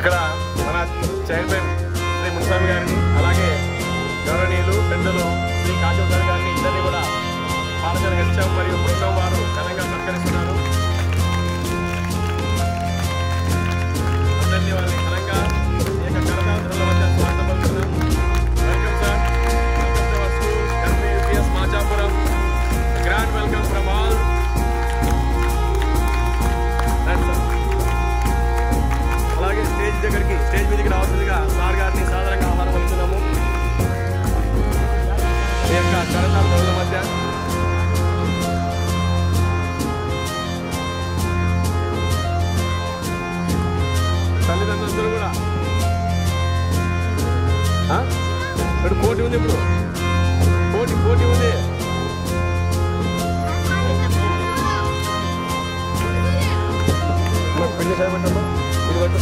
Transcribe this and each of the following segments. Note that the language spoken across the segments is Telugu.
ఇక్కడ మన చైర్మన్ శ్రీ మున్స్వామి గారిని, అలాగే గౌరవనీయులు పెద్దలు శ్రీ కాశవ్ సార్ గారిని, ఇద్దరిని కూడా పాఠశాల హెచ్ఎం మరియు బృందం వారు ఘనంగా సత్కరిస్తున్నారు. అందరినీ వారిని ఘనంగా కరతాళధ్వనుల మధ్య స్వాగతం పలుకుతున్నాం. Welcome sir, welcome to our school MPS Machapuram. Grand welcome from all. అలాగే స్టేజ్ మీదకి రావాల్సిందిగా సార్ గారిని సాధారణంగా ఆహ్వానం పలుకుతున్నాము. ఈ యొక్క కరతాళధ్వనుల మధ్య తల్లిదండ్రులందరూ కూడా ఇప్పుడు పోటీ ఉంది, ఇప్పుడు పోటీ ఉంది. పెళ్లి చేయమంటామా ఇది పట్టు.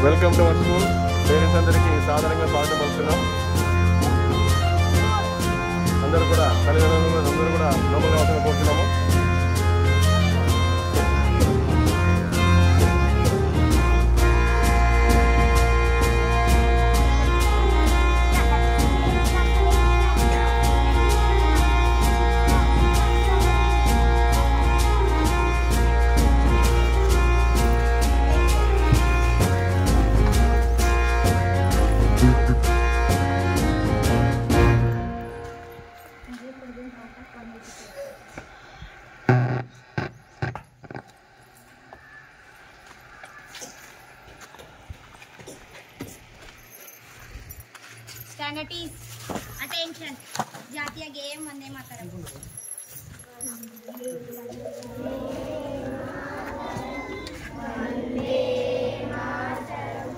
Welcome to our school. Parents అందరికీ సాధారణంగా స్వాగతం పలుకుతున్నాం. అందరూ కూడా తల్లిదండ్రులు అందరూ కూడా లోపల అవసరం కోరుతున్నాము. Standard is attention. జాతీయ గేయం వందే మాతరం. వందే మాతరం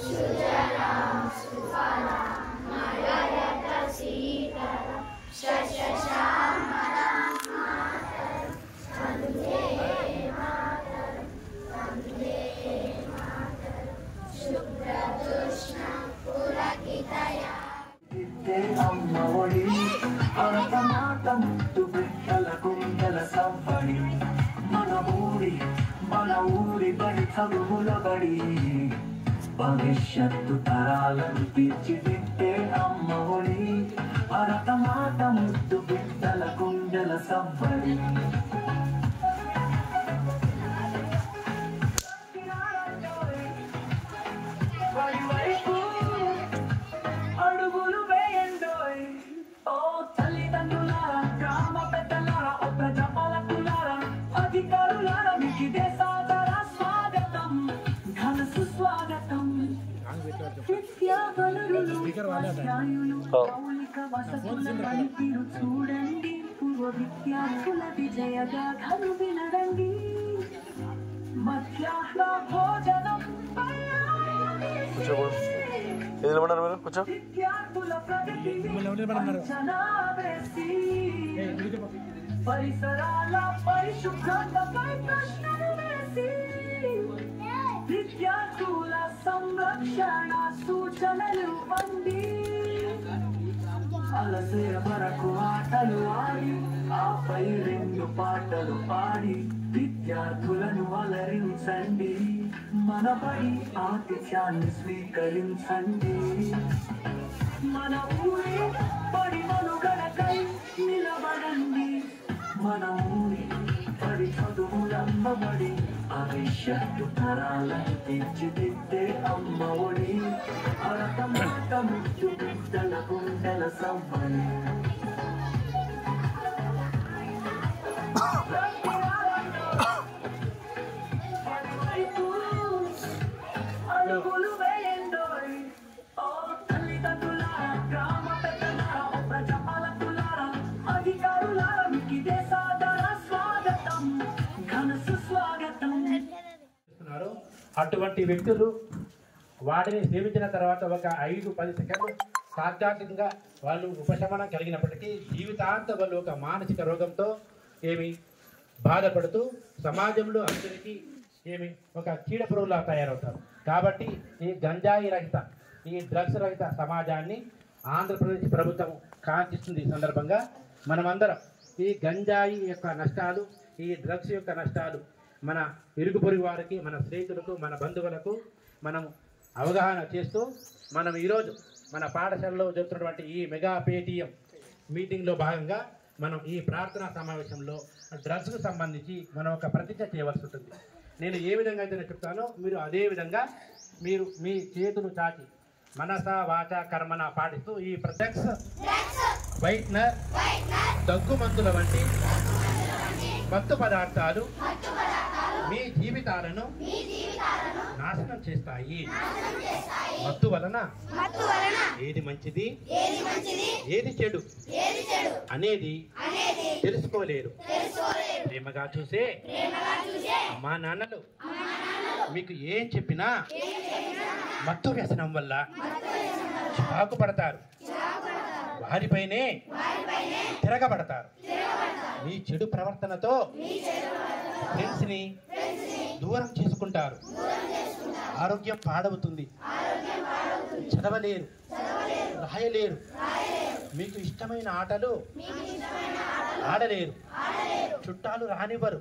సుజలాం సుఫలాం మలయజ శీతలం శస్యశ్యామలాం మాతరం వందే మాతరం వందే మాతరం శుభ్రతృష్ణం పులకితయా అమ్మ ఒడి భరతమాత ముద్దు బిడ్డల కుండల సవ్వడి మన ఊరి బడి చదువుల బడి భవిష్యత్తు తరాలను తీర్చిదిద్దే అమ్మ ఒడి భరతమాత ముద్దు బిడ్డల కుండల సవ్వడి. చూడండి పూర్వ విద్యార్థుల విజయగాథను వినరండి. మధ్యాహ్న భోజనం విద్యార్థుల ప్రగతిని అంచనా వేసి పరిసరాల పరిశుభ్రతపై ప్రశ్నలు వేసి విద్యార్థుల సంరక్షణ సూచనలు అంది. అలసే వరకు ఆటలు ఆడి ఆపై 2 పాటలు పాడి విద్యార్థులను అలరించండి. మన బడి ఆతిథ్యాన్ని స్వీకరించండి. మన ఊరి బడి మనుగడకై నిలబడండి. మన ఊరి బడి చదువులమ్మబడి భవిష్యత్తు తరాలను తీర్చిదిద్దే అమ్మ ఒడి భరతమాత ముద్దు బిడ్డల కుండల సవ్వడి. అడుగులు వేయండోయ్ ఓ తల్లిదండ్రుల గ్రామ పెద్దల అటువంటి వ్యక్తులు వాటిని సేవించిన తర్వాత ఒక 5-10 సెకండ్లు తాత్కాలికంగా వాళ్ళు ఉపశమనం కలిగినప్పటికీ జీవితాంతం వాళ్ళు ఒక మానసిక రోగంతో బాధపడుతూ సమాజంలో అందరికీ ఒక చీడపురుగులా తయారవుతారు. కాబట్టి ఈ గంజాయి రహిత, ఈ డ్రగ్స్ రహిత సమాజాన్ని ఆంధ్రప్రదేశ్ ప్రభుత్వం కాంక్షిస్తుంది. ఈ సందర్భంగా మనమందరం ఈ గంజాయి యొక్క నష్టాలు, ఈ డ్రగ్స్ యొక్క నష్టాలు మన ఇరుగు పొరుగు వారికి, మన స్నేహితులకు, మన బంధువులకు మనం అవగాహన చేస్తూ మనం ఈరోజు మన పాఠశాలలో జరుగుతున్నటువంటి ఈ మెగా పేటీఎం మీటింగ్లో భాగంగా మనం ఈ ప్రార్థనా సమావేశంలో డ్రగ్స్కు సంబంధించి మనం ఒక ప్రతిజ్ఞ చేయవలసి ఉంటుంది. నేను ఏ విధంగా అయితే నేను చెప్తానో మీరు అదే విధంగా మీరు మీ చేతులు చాచి మనస వాచ కర్మన పాటిస్తూ ఈ డ్రగ్స్, వైట్నర్, దగ్గుమంతుల వంటి మత్తు పదార్థాలు మీ జీవితాలను నాశనం చేస్తాయి. మత్తు వలన ఏది మంచిది ఏది చెడు అనేది తెలుసుకోలేరు. ప్రేమగా చూసే అమ్మా నాన్నలు మీకు ఏం చెప్పినా మత్తు వ్యసనం వల్ల చికాకు పడతారు, వారిపైనే తిరగబడతారు. మీ చెడు ప్రవర్తనతో ఫ్రెండ్స్ని దూరం చేసుకుంటారు. ఆరోగ్యం పాడవుతుంది, చదవలేరు, రాయలేరు, మీకు ఇష్టమైన ఆటలు ఆడలేరు, చుట్టాలు రానివ్వరు.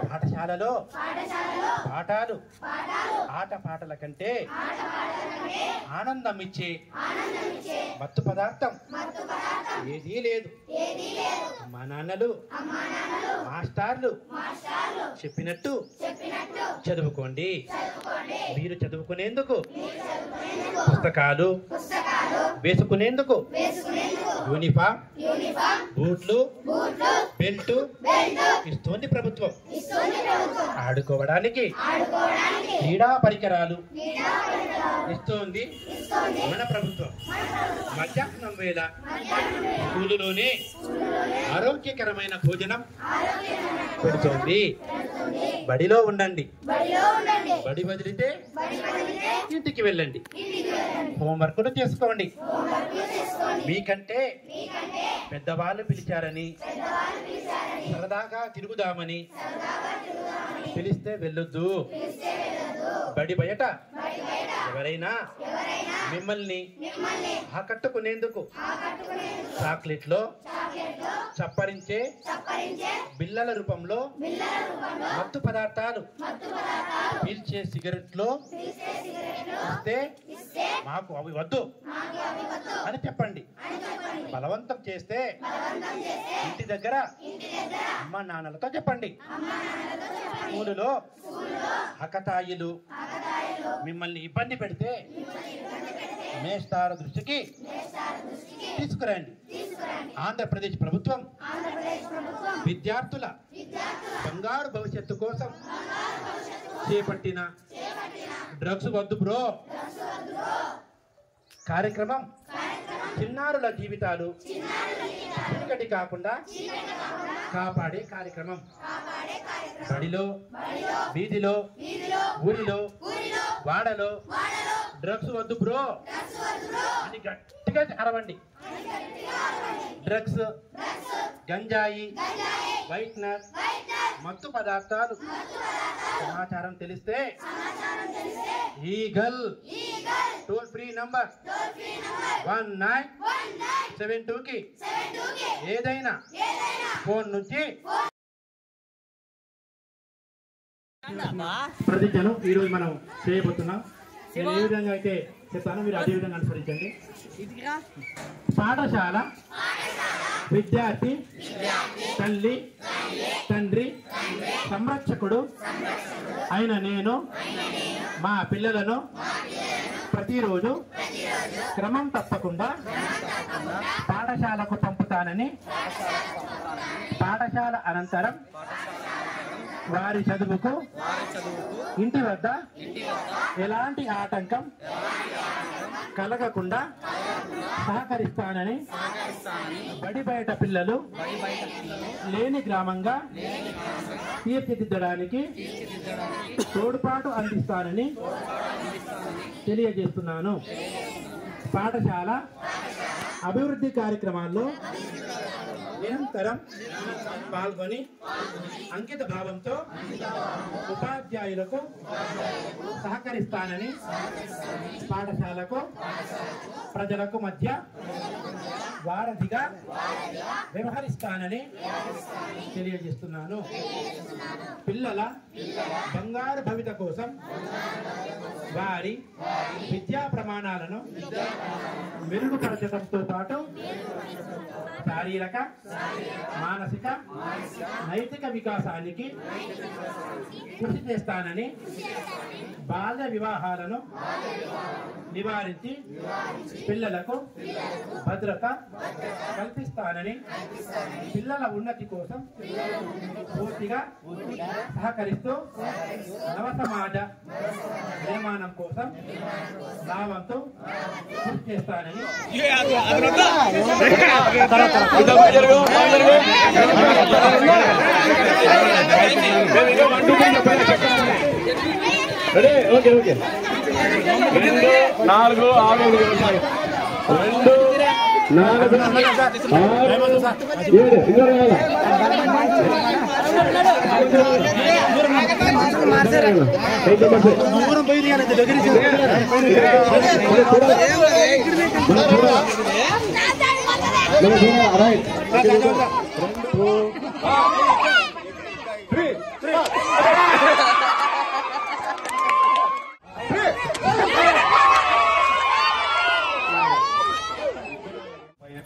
పాఠశాలలో పాఠాలు ఆటపాటల కంటే ఆనందం ఇచ్చే మత్తు పదార్థం ఏదీ లేదు. మా నాన్నలు మాస్టర్లు చెప్పినట్టు చదువుకోండి. మీరు చదువుకునేందుకు పుస్తకాలు వేసుకునేందుకు యూనిఫామ్, బూట్లు, బెల్ట్ ఇస్తోంది ప్రభుత్వం. ఆడుకోవడానికి క్రీడా పరికరాలు ఇస్తోంది మన ప్రభుత్వం. మధ్యాహ్నం వేళ స్కూలులోనే ఆరోగ్యకరమైన భోజనం పెడుతోంది. బడిలో ఉండండి, బడి వదిలితే ఇంటికి వెళ్ళండి, హోంవర్క్లు చేసుకోండి. మీకంటే పెద్దవాళ్ళు పిలిచారని సరదాగా తిరుగుదామని పిలిస్తే వెళ్ళొద్దు. బడి బయట ఎవరైనా మిమ్మల్ని ఆకట్టుకునేందుకు చాక్లెట్లో చప్పరించే బిళ్ళల రూపంలో మత్తు పదార్థాలు పీల్చే సిగరెట్లో ఇస్తే మాకు అవి వద్దు అని చెప్పండి. బలవంతం చేస్తే ఇంటి దగ్గర అమ్మ నాన్నలతో చెప్పండి. స్కూలులో అకతాయిలు మిమ్మల్ని ఇబ్బంది పెడితే మేస్టార్ దృష్టికి తీసుకురండి. ఆంధ్రప్రదేశ్ ప్రభుత్వం విద్యార్థుల బంగారు భవిష్యత్తు కోసం చేపట్టిన డ్రగ్స్ వద్దు బ్రో కార్యక్రమం చిన్నారుల జీవితాలు చీకటి కాకుండా కాపాడే కార్యక్రమం. బడిలో, వీధిలో, ఊరిలో, వాడలో డ్రగ్స్ వద్దు బ్రో అని గట్టిగా అరవండి. డ్రగ్స్, గంజాయి, వైట్నర్, మత్తు పదార్థాలు సమాచారం తెలిస్తే ఈగల్ టోల్ ఫ్రీ నంబర్ 1972కి ఏదైనా ఫోన్ నుంచి ప్రతిజ్ఞను ఈరోజు మనం చేయబోతున్నాం. నేను ఏ విధంగా అయితే చెప్తానో మీరు అదే విధంగా అనుసరించండి. పాఠశాల విద్యార్థి తల్లి తండ్రి సంరక్షకుడు అయిన నేను మా పిల్లలను ప్రతిరోజు క్రమం తప్పకుండా పాఠశాలకు పంపుతానని, పాఠశాల అనంతరం వారి చదువుకు ఇంటి వద్ద ఎలాంటి ఆటంకం కలగకుండా సహకరిస్తానని, బడి బయట పిల్లలు లేని గ్రామంగా తీర్చిదిద్దడానికి తోడ్పాటు అందిస్తానని తెలియజేస్తున్నాను. పాఠశాల అభివృద్ధి కార్యక్రమాల్లో నిరంతరం పాల్గొని అంకిత భావంతో ఉపాధ్యాయులకు సహకరిస్తానని, పాఠశాలకు ప్రజలకు మధ్య వారధిగా వ్యవహరిస్తానని తెలియజేస్తున్నాను. పిల్లల బంగారు భవిత కోసం వారి విద్యా ప్రమాణాలను మెరుగుపరచడంతో పాటు శారీరక, మానసిక, నైతిక వికాసానికి కృషి చేస్తానని, బాల్య వివాహాలను నివారించి పిల్లలకు భద్రత కల్పిస్తానని, పిల్లల ఉన్నతి కోసం పూర్తిగా సహకరిస్తూ నవ సమాజ నిర్మాణం కోసం నా వంతు కృషి చేస్తానని నాలుగు ఆరు 2 4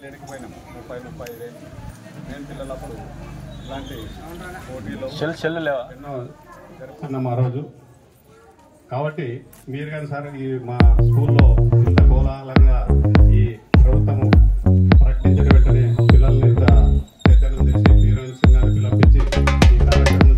లేకపోయినాం 30-35 నేను పిల్లలప్పుడు ఇలాంటి పోటీలో ఎన్నో అన్నాం ఆ రోజు. కాబట్టి మీరు కానీ సార్ ఈ మా స్కూల్లో ఇంత కోలాహలంగా ఈ ప్రభుత్వము ప్రకటించిన వెంటనే పిల్లల్ని ఇంత చైతన్యం చేసి హీరోయిన్స్ గారిని పిలిపించి ఈ కార్యక్రమం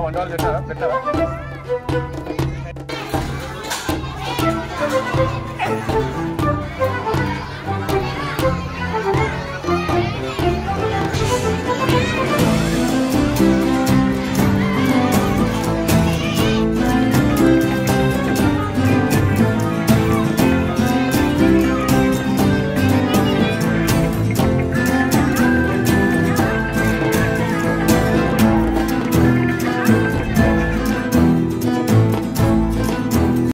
వంటలు పెట్టారా